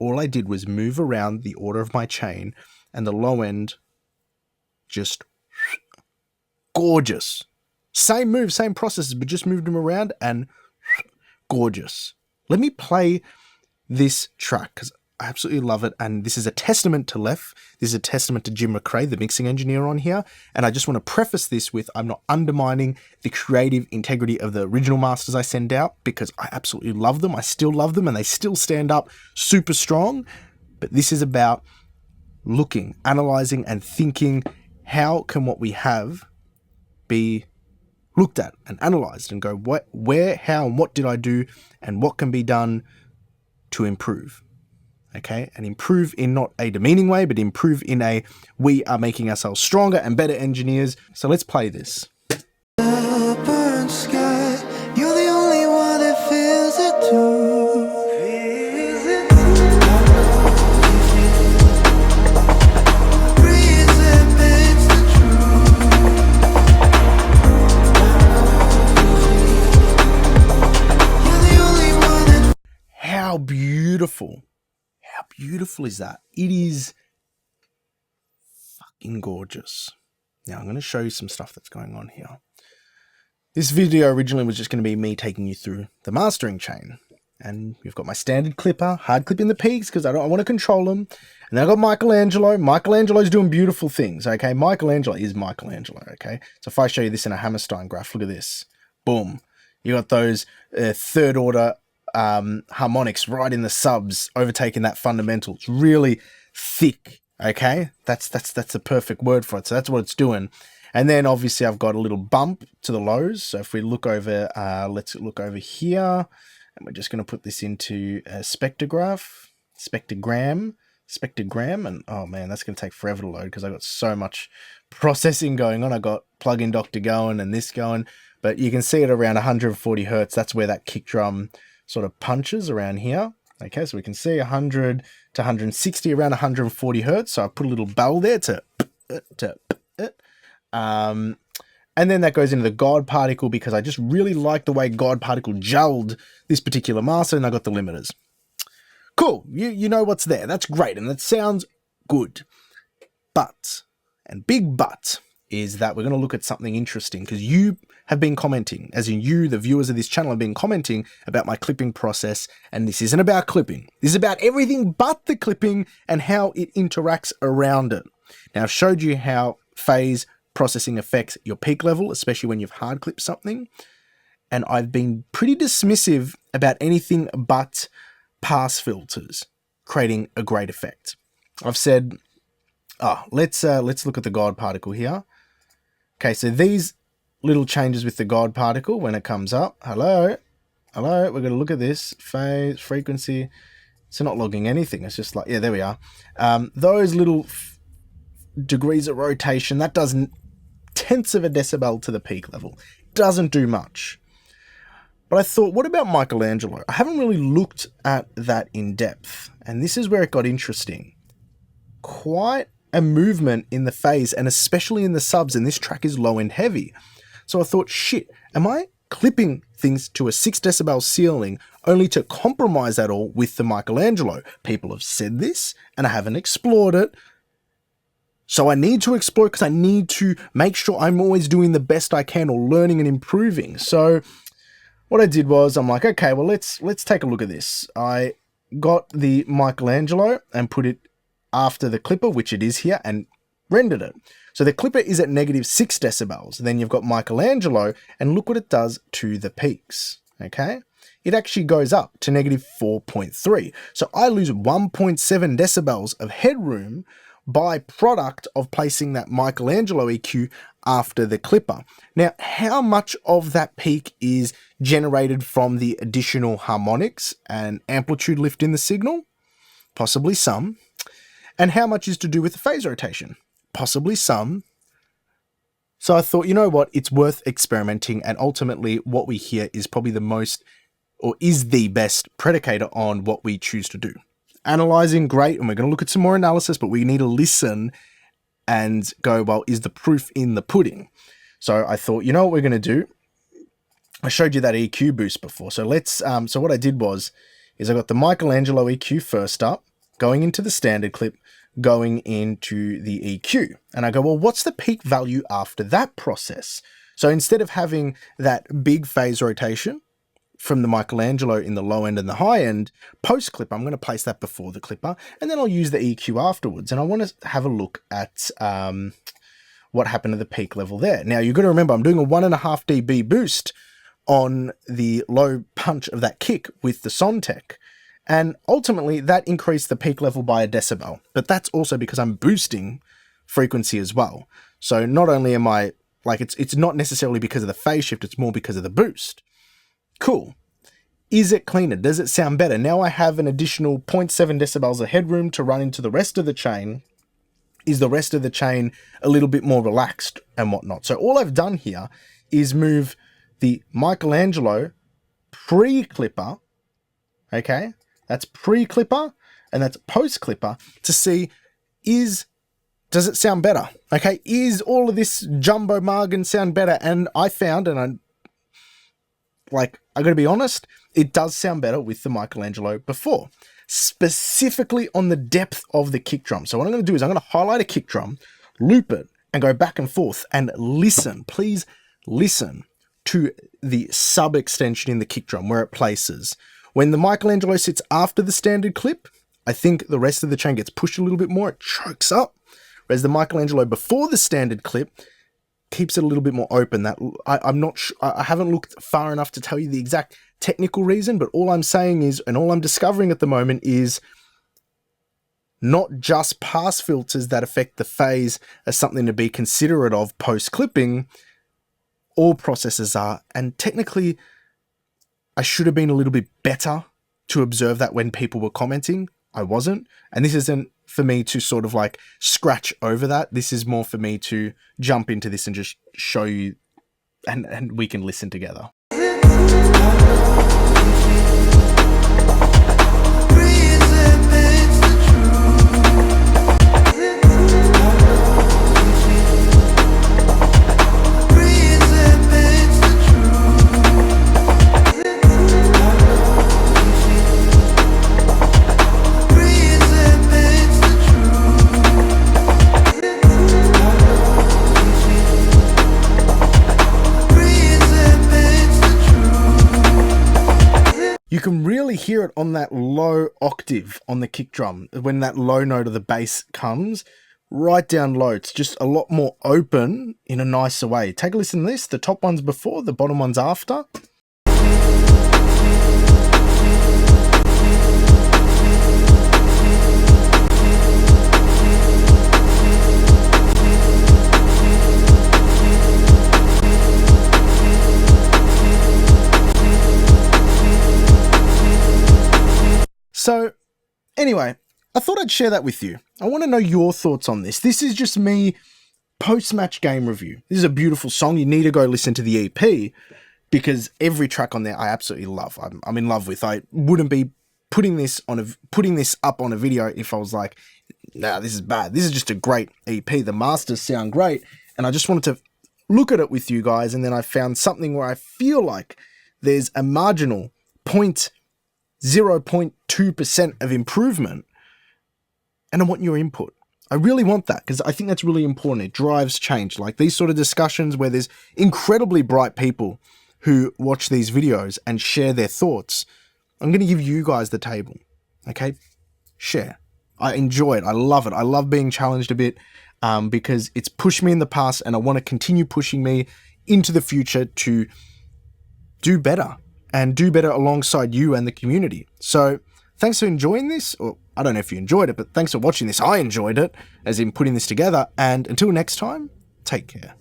all I did was move around the order of my chain, and the low end just gorgeous. Same move, same processes, but just moved them around and gorgeous. Let me play this track because I absolutely love it, and this is a testament to Lef. This is a testament to Jim McRae, the mixing engineer on here, and I just want to preface this with I'm not undermining the creative integrity of the original masters I send out, because I absolutely love them, I still love them, and they still stand up super strong, but this is about looking, analysing, and thinking, how can what we have be looked at and analysed and go, what, where, how, and what did I do, and what can be done to improve. Okay, and improve in not a demeaning way, but improve in a we are making ourselves stronger and better engineers. So let's play this. Burnt sky, you're the only one that feels it too. How beautiful. How beautiful is that? It is fucking gorgeous. Now I'm going to show you some stuff that's going on here. This video originally was just going to be me taking you through the mastering chain. And you've got my standard clipper, hard clipping the peaks because I want to control them. And then I've got Michelangelo. Michelangelo's doing beautiful things, okay? Michelangelo is Michelangelo, okay? So if I show you this in a Hammerstein graph, look at this. Boom. You got those third order harmonics right in the subs, overtaking that fundamental. It's really thick, okay? That's the perfect word for it. So that's what it's doing. And then obviously I've got a little bump to the lows. So if we look over, let's look over here, and we're just going to put this into a spectrogram, and oh man, that's going to take forever to load because I've got so much processing going on. I got plugin doctor going and this going, but you can see it around 140 hertz. That's where that kick drum sort of punches around here. Okay, so we can see 100 to 160 around 140 hertz. So I put a little bell there and then that goes into the God particle because I just really like the way God particle gelled this particular master, and I got the limiters. Cool, you know what's there. That's great, and that sounds good. But, and big but, is that we're going to look at something interesting because you have been commenting, as in you, the viewers of this channel, have been commenting about my clipping process, and this isn't about clipping. This is about everything but the clipping and how it interacts around it. Now, I've showed you how phase processing affects your peak level, especially when you've hard clipped something, and I've been pretty dismissive about anything but pass filters creating a great effect. I've said, let's look at the God particle here. Okay, so these little changes with the God particle when it comes up. Hello, we're going to look at this phase, frequency. It's not logging anything. It's just like, yeah, there we are. Those little degrees of rotation, that does tenths of a decibel to the peak level. Doesn't do much. But I thought, what about Michelangelo? I haven't really looked at that in depth. And this is where it got interesting. Quite a movement in the phase, and especially in the subs, and this track is low and heavy. So I thought, shit, am I clipping things to a 6 decibel ceiling only to compromise that all with the Michelangelo? People have said this, and I haven't explored it. So I need to explore because I need to make sure I'm always doing the best I can or learning and improving. So what I did was, I'm like, okay, well, let's take a look at this. I got the Michelangelo and put it after the clipper, which it is here, and rendered it. So the clipper is at -6 decibels. Then you've got Michelangelo, and look what it does to the peaks, okay? It actually goes up to -4.3. So I lose 1.7 decibels of headroom by product of placing that Michelangelo EQ after the clipper. Now, how much of that peak is generated from the additional harmonics and amplitude lift in the signal? Possibly some. And how much is to do with the phase rotation? Possibly some. So I thought, you know what, it's worth experimenting, and ultimately what we hear is probably the most, or is the best predicator on what we choose to do. Analyzing, great, and we're going to look at some more analysis, but we need to listen and go, well, is the proof in the pudding? So I thought, you know what we're going to do? I showed you that EQ boost before. So let's, so what I did was, is I got the Michelangelo EQ first up, going into the standard clip, going into the EQ. And I go, well, what's the peak value after that process? So instead of having that big phase rotation from the Michelangelo in the low end and the high end, post-clip, I'm going to place that before the clipper, and then I'll use the EQ afterwards. And I want to have a look at what happened to the peak level there. Now, you've got to remember, I'm doing a 1.5 dB boost on the low punch of that kick with the Sontec. And ultimately, that increased the peak level by a decibel. But that's also because I'm boosting frequency as well. So not only am I, like, it's not necessarily because of the phase shift, it's more because of the boost. Cool. Is it cleaner? Does it sound better? Now I have an additional 0.7 decibels of headroom to run into the rest of the chain. Is the rest of the chain a little bit more relaxed and whatnot? So all I've done here is move the Michelangelo pre-clipper, okay? That's pre-clipper and that's post-clipper to see does it sound better? Okay, is all of this jumbo margin sound better? And I found, and I gotta be honest, it does sound better with the Michelangelo before, specifically on the depth of the kick drum. So what I'm gonna do is I'm gonna highlight a kick drum, loop it, and go back and forth and listen. Please listen to the sub extension in the kick drum where it places. When the Michelangelo sits after the standard clip, I think the rest of the chain gets pushed a little bit more, it chokes up. Whereas the Michelangelo before the standard clip keeps it a little bit more open. That I'm not sure, I haven't looked far enough to tell you the exact technical reason, but all I'm saying is, and all I'm discovering at the moment is not just pass filters that affect the phase as something to be considerate of post-clipping. All processors are, and technically I should have been a little bit better to observe that when people were commenting. I wasn't, and this isn't for me to sort of like scratch over that. This is more for me to jump into this and just show you, and we can listen together. You can really hear it on that low octave on the kick drum. When that low note of the bass comes right down low, it's just a lot more open in a nicer way. Take a listen to this. The top one's before, the bottom one's after. So anyway, I thought I'd share that with you. I want to know your thoughts on this. This is just me post-match game review. This is a beautiful song. You need to go listen to the EP because every track on there I absolutely love. I'm in love with. I wouldn't be putting this up on a video if I was like, nah, this is bad. This is just a great EP. The masters sound great, and I just wanted to look at it with you guys, and then I found something where I feel like there's a marginal 0.2% of improvement, and I want your input. I really want that because I think that's really important. It drives change. Like these sort of discussions where there's incredibly bright people who watch these videos and share their thoughts. I'm going to give you guys the table. Okay? Share. I enjoy it. I love it. I love being challenged a bit because it's pushed me in the past and I want to continue pushing me into the future to do better. And do better alongside you and the community. So thanks for enjoying this, or I don't know if you enjoyed it, but thanks for watching this. I enjoyed it, as in putting this together. And until next time, take care.